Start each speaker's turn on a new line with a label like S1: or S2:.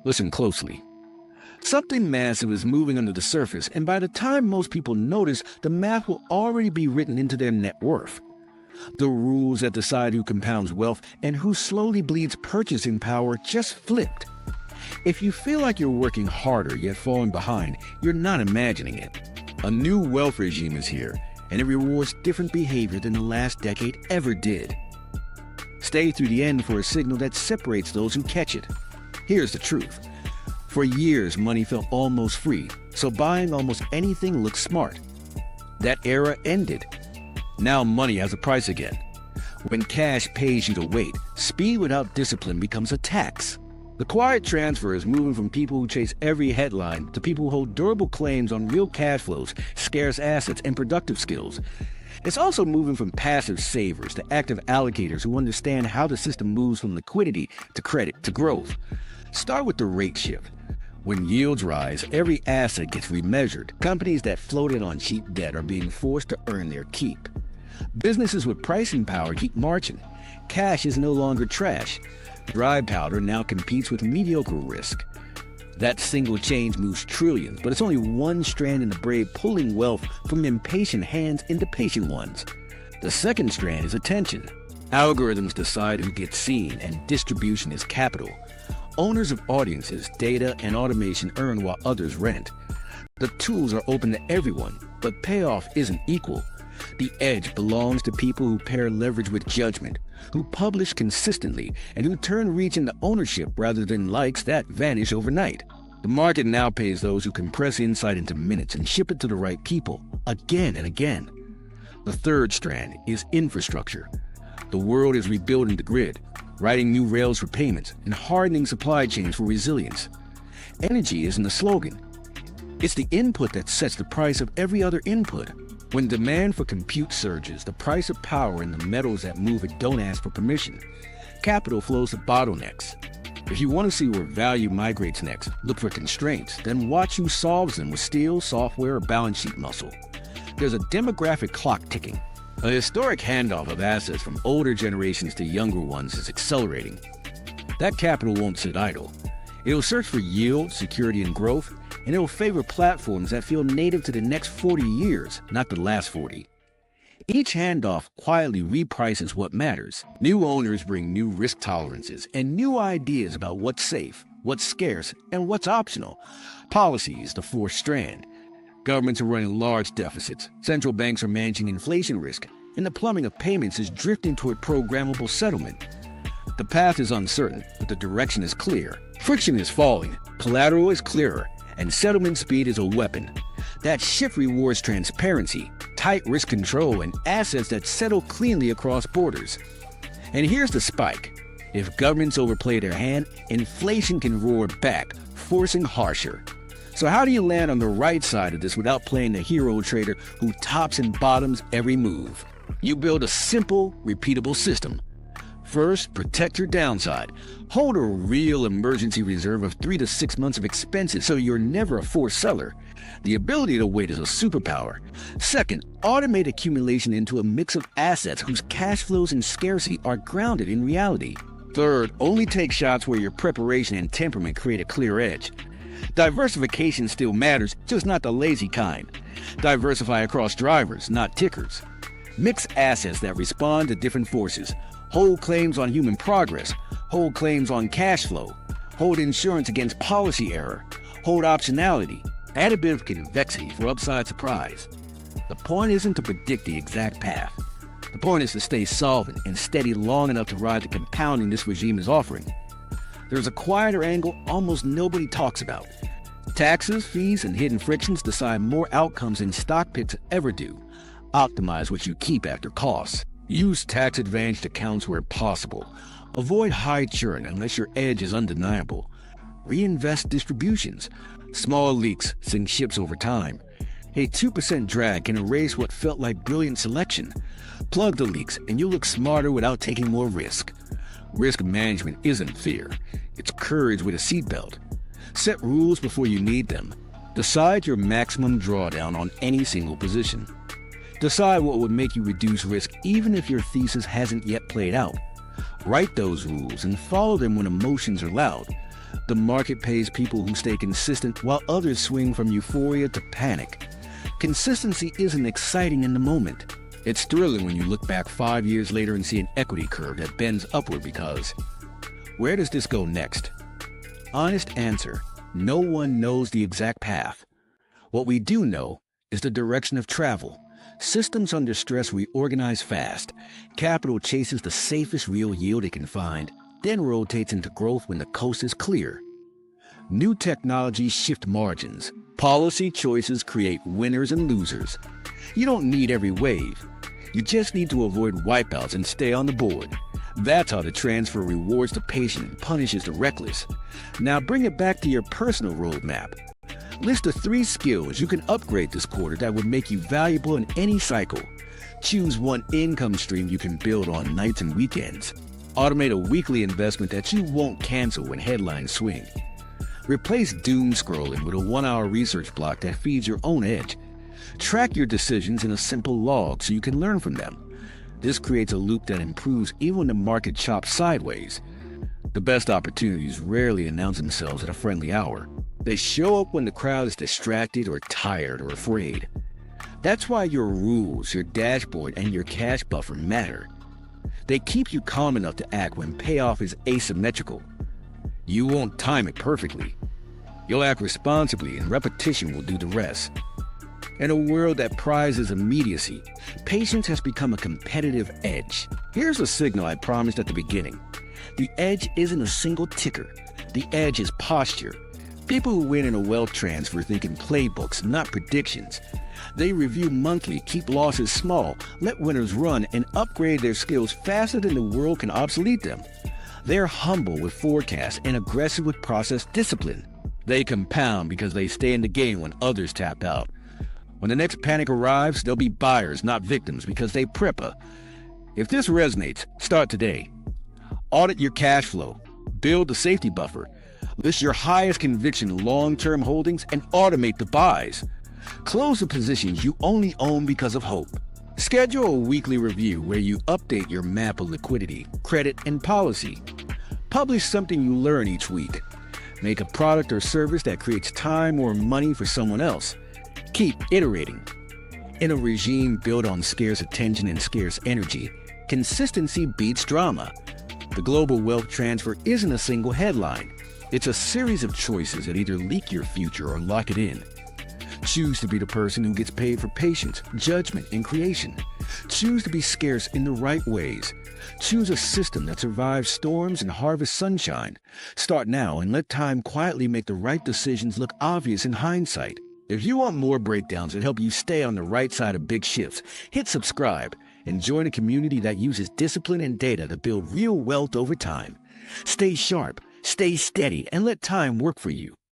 S1: Listen closely. Something massive is moving under the surface, and by the time most people notice, the math will already be written into their net worth. The rules that decide who compounds wealth and who slowly bleeds purchasing power just flipped. If you feel like you're working harder yet falling behind, you're not imagining it. A new wealth regime is here, and it rewards different behavior than the last decade ever did. Stay through the end for a signal that separates those who catch it. Here's the truth. For years, money felt almost free, so buying almost anything looked smart. That era ended. Now money has a price again. When cash pays you to wait, speed without discipline becomes a tax. The quiet transfer is moving from people who chase every headline to people who hold durable claims on real cash flows, scarce assets, and productive skills. It's also moving from passive savers to active allocators who understand how the system moves from liquidity to credit to growth. Start with the rate shift. When yields rise, every asset gets remeasured. Companies that floated on cheap debt are being forced to earn their keep. Businesses with pricing power keep marching. Cash is no longer trash. Dry powder now competes with mediocre risk. That single change moves trillions, but it's only one strand in the braid pulling wealth from impatient hands into patient ones. The second strand is attention. Algorithms decide who gets seen, and distribution is capital. Owners of audiences, data, and automation earn while others rent. The tools are open to everyone, but payoff isn't equal. The edge belongs to people who pair leverage with judgment, who publish consistently, and who turn reach into ownership rather than likes that vanish overnight. The market now pays those who compress insight into minutes and ship it to the right people, again and again. The third strand is infrastructure. The world is rebuilding the grid, writing new rails for payments, and hardening supply chains for resilience. Energy isn't a slogan. It's the input that sets the price of every other input. When demand for compute surges, the price of power and the metals that move it don't ask for permission. Capital flows to bottlenecks. If you want to see where value migrates next, look for constraints, then watch who solves them with steel, software, or balance sheet muscle. There's a demographic clock ticking. A historic handoff of assets from older generations to younger ones is accelerating. That capital won't sit idle. It'll search for yield, security, and growth, and it'll favor platforms that feel native to the next 40 years, not the last 40. Each handoff quietly reprices what matters. New owners bring new risk tolerances and new ideas about what's safe, what's scarce, and what's optional. Policy is the fourth strand. Governments are running large deficits, central banks are managing inflation risk, and the plumbing of payments is drifting toward programmable settlement. The path is uncertain, but the direction is clear. Friction is falling, collateral is clearer, and settlement speed is a weapon. That shift rewards transparency, tight risk control, and assets that settle cleanly across borders. And here's the spike. If governments overplay their hand, inflation can roar back, forcing harsher. So how do you land on the right side of this without playing the hero trader who tops and bottoms every move? You build a simple, repeatable system. First, protect your downside. Hold a real emergency reserve of 3 to 6 months of expenses so you're never a forced seller. The ability to wait is a superpower. Second, automate accumulation into a mix of assets whose cash flows and scarcity are grounded in reality. Third, only take shots where your preparation and temperament create a clear edge. Diversification still matters, just not the lazy kind. Diversify across drivers, not tickers. Mix assets that respond to different forces. Hold claims on human progress. Hold claims on cash flow. Hold insurance against policy error. Hold optionality. Add a bit of convexity for upside surprise. The point isn't to predict the exact path. The point is to stay solvent and steady long enough to ride the compounding this regime is offering. There's a quieter angle almost nobody talks about. Taxes, fees, and hidden frictions decide more outcomes than stock picks ever do. Optimize what you keep after costs. Use tax-advantaged accounts where possible. Avoid high churn unless your edge is undeniable. Reinvest distributions. Small leaks sink ships over time. A 2% drag can erase what felt like brilliant selection. Plug the leaks and you'll look smarter without taking more risk. Risk management isn't fear. It's courage with a seatbelt. Set rules before you need them. Decide your maximum drawdown on any single position. Decide what would make you reduce risk even if your thesis hasn't yet played out. Write those rules and follow them when emotions are loud. The market pays people who stay consistent while others swing from euphoria to panic. Consistency isn't exciting in the moment. It's thrilling when you look back 5 years later and see an equity curve that bends upward because where does this go next? Honest answer, no one knows the exact path. What we do know is the direction of travel. Systems under stress reorganize fast. Capital chases the safest real yield it can find, then rotates into growth when the coast is clear. New technologies shift margins. Policy choices create winners and losers. You don't need every wave. You just need to avoid wipeouts and stay on the board. That's how the transfer rewards the patient and punishes the reckless. Now bring it back to your personal roadmap. List the 3 skills you can upgrade this quarter that would make you valuable in any cycle. Choose one income stream you can build on nights and weekends. Automate a weekly investment that you won't cancel when headlines swing. Replace doom scrolling with a 1-hour research block that feeds your own edge. Track your decisions in a simple log so you can learn from them. This creates a loop that improves even when the market chops sideways. The best opportunities rarely announce themselves at a friendly hour. They show up when the crowd is distracted or tired or afraid. That's why your rules, your dashboard, and your cash buffer matter. They keep you calm enough to act when payoff is asymmetrical. You won't time it perfectly. You'll act responsibly and repetition will do the rest. In a world that prizes immediacy, patience has become a competitive edge. Here's a signal I promised at the beginning. The edge isn't a single ticker. The edge is posture. People who win in a wealth transfer think in playbooks, not predictions. They review monthly, keep losses small, let winners run, and upgrade their skills faster than the world can obsolete them. They're humble with forecasts and aggressive with process discipline. They compound because they stay in the game when others tap out. When the next panic arrives, they'll be buyers, not victims, because they prepper. If this resonates, start today. Audit your cash flow. Build a safety buffer. List your highest conviction long-term holdings and automate the buys. Close the positions you only own because of hope. Schedule a weekly review where you update your map of liquidity, credit, and policy. Publish something you learn each week. Make a product or service that creates time or money for someone else. Keep iterating. In a regime built on scarce attention and scarce energy, consistency beats drama. The global wealth transfer isn't a single headline. It's a series of choices that either leak your future or lock it in. Choose to be the person who gets paid for patience, judgment, and creation. Choose to be scarce in the right ways. Choose a system that survives storms and harvests sunshine. Start now and let time quietly make the right decisions look obvious in hindsight. If you want more breakdowns that help you stay on the right side of big shifts, hit subscribe and join a community that uses discipline and data to build real wealth over time. Stay sharp, stay steady, and let time work for you.